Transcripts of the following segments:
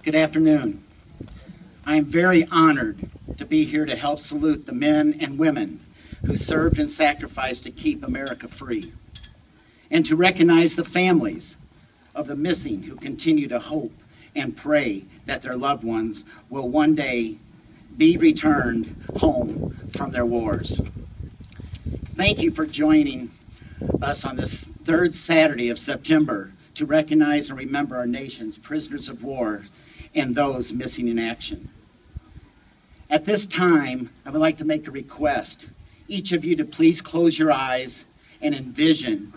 Good afternoon. I am very honored to be here to help salute the men and women who served and sacrificed to keep America free, and to recognize the families of the missing who continue to hope and pray that their loved ones will one day be returned home from their wars. Thank you for joining us on this third Saturday of September to recognize and remember our nation's prisoners of war and those missing in action. At this time, I would like to make a request. Each of you to please close your eyes and envision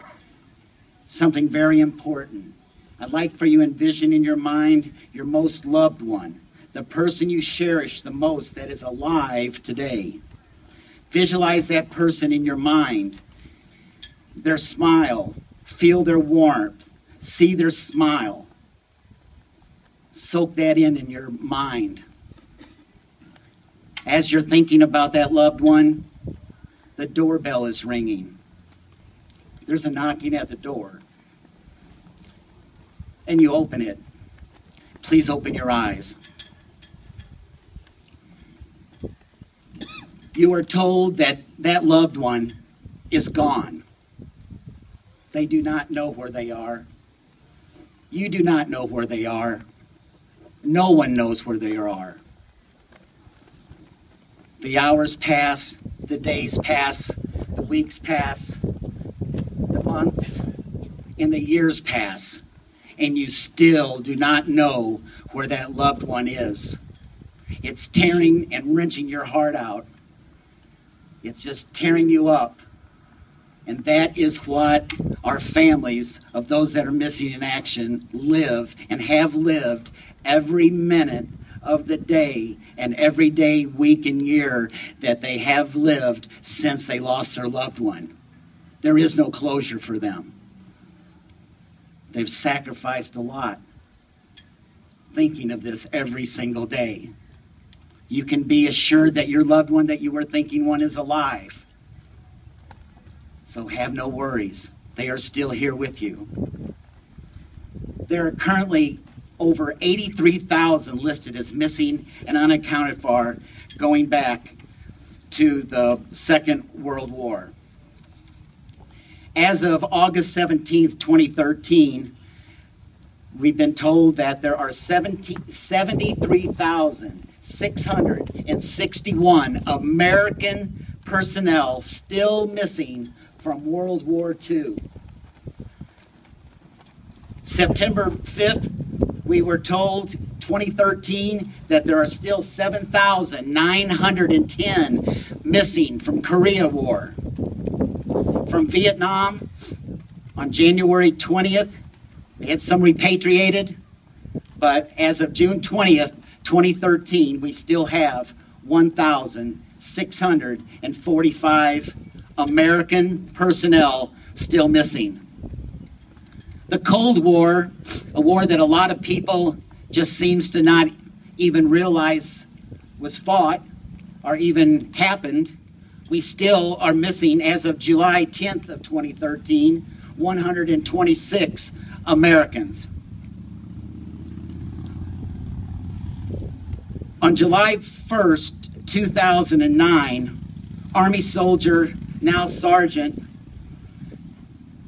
something very important. I'd like for you to envision in your mind your most loved one, the person you cherish the most that is alive today. Visualize that person in your mind, their smile, feel their warmth, see their smile. Soak that in your mind. As you're thinking about that loved one, the doorbell is ringing. There's a knocking at the door. And you open it. Please open your eyes. You are told that that loved one is gone. They do not know where they are. You do not know where they are. No one knows where they are. The hours pass, the days pass, the weeks pass, the months, and the years pass, and you still do not know where that loved one is. It's tearing and wrenching your heart out. It's just tearing you up. And that is what our families of those that are missing in action live and have lived every minute of the day and every day, week, and year that they have lived since they lost their loved one. There is no closure for them. They've sacrificed a lot thinking of this every single day. You can be assured that your loved one that you were thinking one is alive. So have no worries. They are still here with you. There are currently over 83,000 listed as missing and unaccounted for going back to the Second World War. As of August 17th, 2013, we've been told that there are 73,661 American personnel still missing from World War II. September 5th, we were told, 2013, that there are still 7,910 missing from Korea War. From Vietnam, on January 20th, we had some repatriated, but as of June 20th, 2013, we still have 1,645 American personnel still missing. The Cold War, a war that a lot of people just seems to not even realize was fought or even happened, we still are missing, as of July 10th of 2013, 126 Americans. On July 1st, 2009, Army soldier, now sergeant,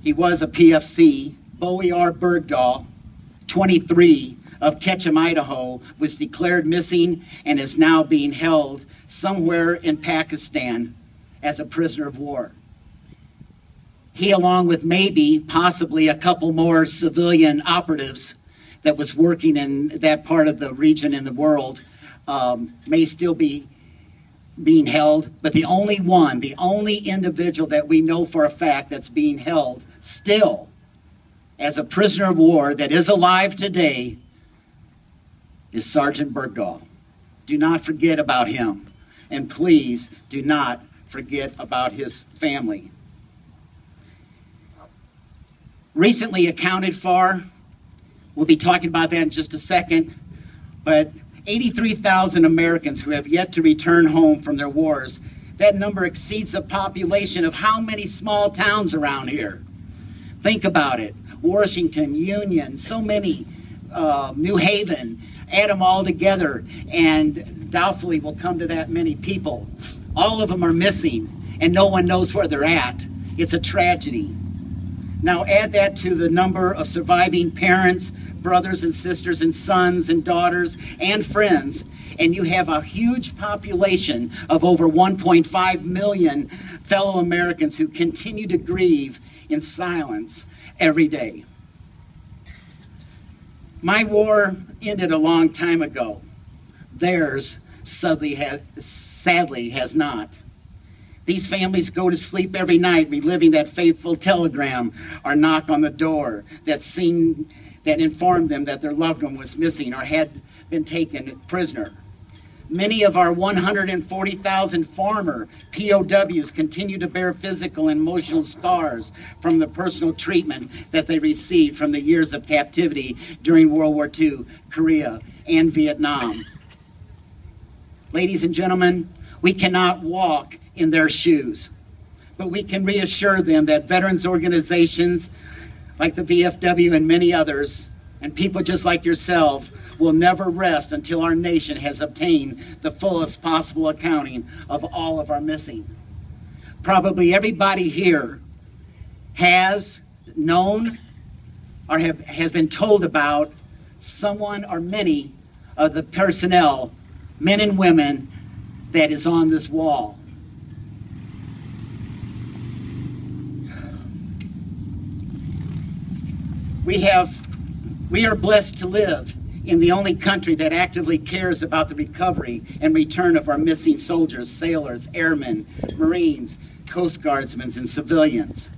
he was a PFC, Bowie R. Bergdahl, 23, of Ketchum, Idaho, was declared missing and is now being held somewhere in Pakistan as a prisoner of war. He, along with possibly a couple more civilian operatives that was working in that part of the region in the world, may still be being held, but the only individual that we know for a fact that's being held still as a prisoner of war that is alive today is Sergeant Bergdahl. Do not forget about him, and please do not forget about his family. Recently accounted for, we'll be talking about that in just a second, but 83,000 Americans who have yet to return home from their wars. That number exceeds the population of how many small towns around here? Think about it. Washington, Union, so many New Haven, add them all together, and doubtfully will come to that many people. All of them are missing, and no one knows where they're at. It's a tragedy. Now add that to the number of surviving parents, brothers and sisters and sons and daughters and friends, and you have a huge population of over 1.5 million fellow Americans who continue to grieve in silence every day. My war ended a long time ago. Theirs sadly has not. These families go to sleep every night reliving that faithful telegram or knock on the door that informed them that their loved one was missing or had been taken prisoner. Many of our 140,000 former POWs continue to bear physical and emotional scars from the personal treatment that they received from the years of captivity during World War II, Korea, and Vietnam. Ladies and gentlemen, we cannot walk in their shoes, but we can reassure them that veterans organizations like the VFW and many others, and people just like yourself, will never rest until our nation has obtained the fullest possible accounting of all of our missing. Probably everybody here has known or has been told about someone or many of the personnel, men and women, that is on this wall. We are blessed to live in the only country that actively cares about the recovery and return of our missing soldiers, sailors, airmen, Marines, Coast Guardsmen, and civilians.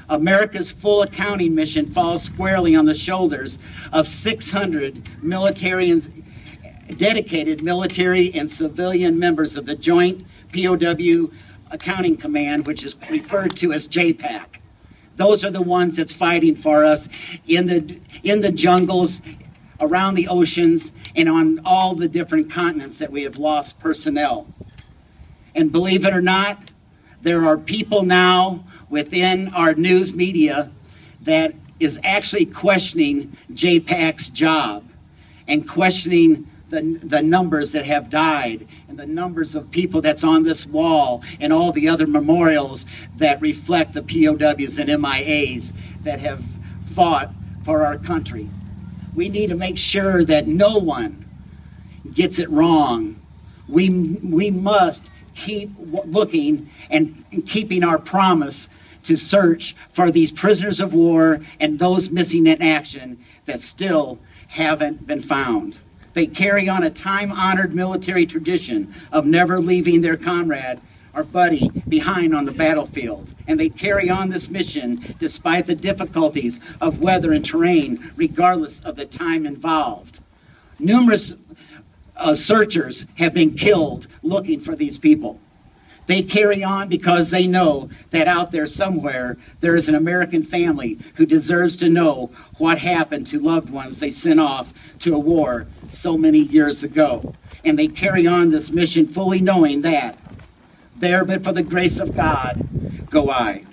America's full accounting mission falls squarely on the shoulders of 600 dedicated military and civilian members of the Joint POW Accounting Command, which is referred to as JPAC. Those are the ones that's fighting for us in the jungles, around the oceans, and on all the different continents that we have lost personnel. And believe it or not, there are people now within our news media that is actually questioning JPAC's job and questioning the numbers that have died and the numbers of people that's on this wall and all the other memorials that reflect the POWs and MIAs that have fought for our country. We need to make sure that no one gets it wrong. We must keep looking and keeping our promise to search for these prisoners of war and those missing in action that still haven't been found. They carry on a time-honored military tradition of never leaving their comrade or buddy behind on the battlefield. And they carry on this mission despite the difficulties of weather and terrain, regardless of the time involved. Numerous searchers have been killed looking for these people. They carry on because they know that out there somewhere there is an American family who deserves to know what happened to loved ones they sent off to a war so many years ago. And they carry on this mission fully knowing that there but for the grace of God go I.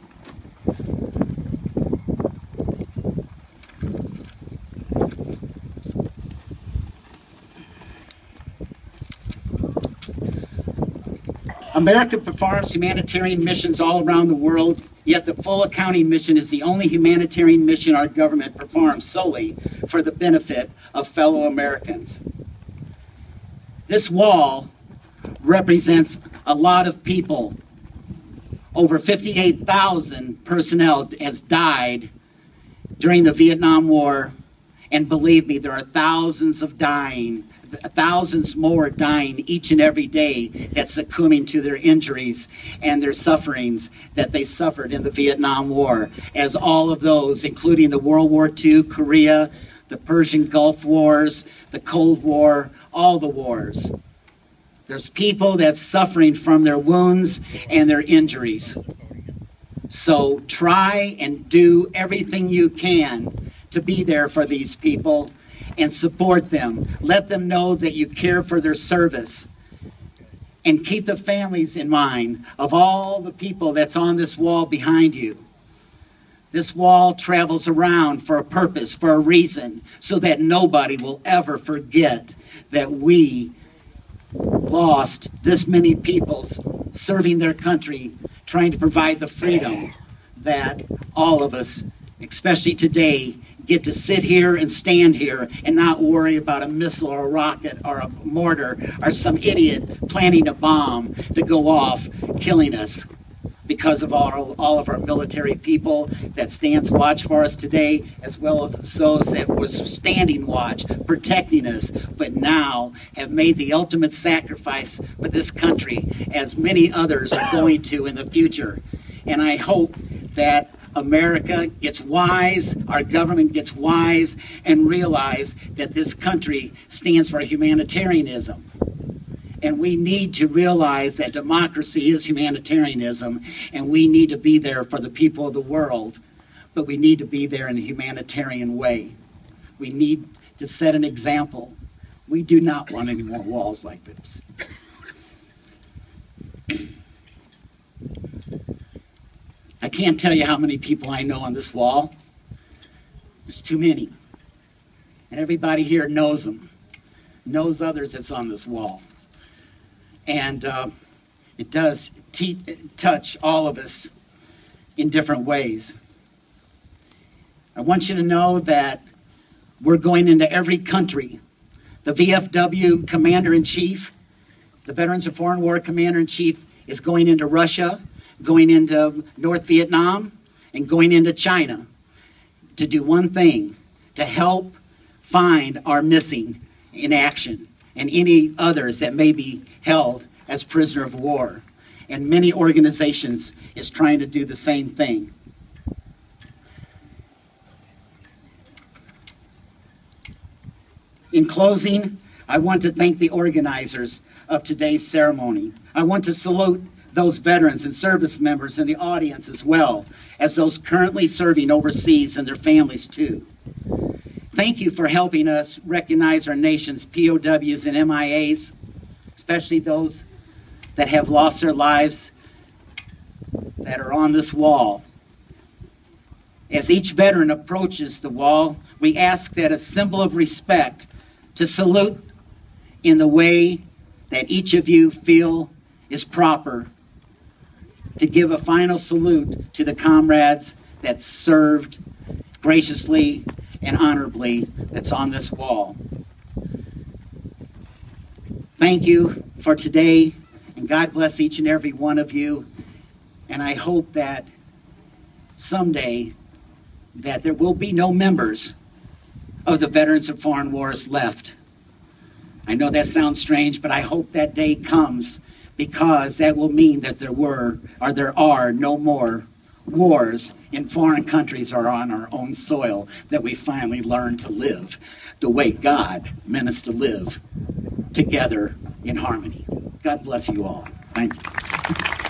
America performs humanitarian missions all around the world, yet the full accounting mission is the only humanitarian mission our government performs solely for the benefit of fellow Americans. This wall represents a lot of people. Over 58,000 personnel has died during the Vietnam War, and believe me, there are thousands more dying each and every day that's succumbing to their injuries and their sufferings that they suffered in the Vietnam War, as all of those, including the World War II, Korea, the Persian Gulf Wars, the Cold War, all the wars. There's people that's suffering from their wounds and their injuries. So try and do everything you can to be there for these people and support them. Let them know that you care for their service. And keep the families in mind of all the people that's on this wall behind you. This wall travels around for a purpose, for a reason, so that nobody will ever forget that we lost this many peoples serving their country, trying to provide the freedom that all of us, especially today, get to sit here and stand here and not worry about a missile or a rocket or a mortar or some idiot planning a bomb to go off killing us because of all of our military people that stands watch for us today, as well as those that was standing watch, protecting us, but now have made the ultimate sacrifice for this country, as many others are going to in the future. And I hope that America gets wise, our government gets wise, and realize that this country stands for humanitarianism. And we need to realize that democracy is humanitarianism, and we need to be there for the people of the world, but we need to be there in a humanitarian way. We need to set an example. We do not want any more walls like this. I can't tell you how many people I know on this wall. There's too many. And everybody here knows them, knows others that's on this wall. And it does touch all of us in different ways. I want you to know that we're going into every country. The VFW Commander-in-Chief, the Veterans of Foreign War Commander-in-Chief, is going into Russia, going into North Vietnam, and going into China to do one thing, to help find our missing in action and any others that may be held as prisoner of war. And many organizations is trying to do the same thing. In closing, I want to thank the organizers of today's ceremony. I want to salute those veterans and service members in the audience, as well as those currently serving overseas and their families too. Thank you for helping us recognize our nation's POWs and MIAs, especially those that have lost their lives that are on this wall. As each veteran approaches the wall, we ask that a symbol of respect to salute in the way that each of you feel is proper, to give a final salute to the comrades that served graciously and honorably that's on this wall. Thank you for today, and God bless each and every one of you. And I hope that someday that there will be no members of the Veterans of Foreign Wars left. I know that sounds strange, but I hope that day comes, because that will mean that there are no more wars in foreign countries or on our own soil, that we finally learn to live the way God meant us to live, together in harmony. God bless you all. Thank you.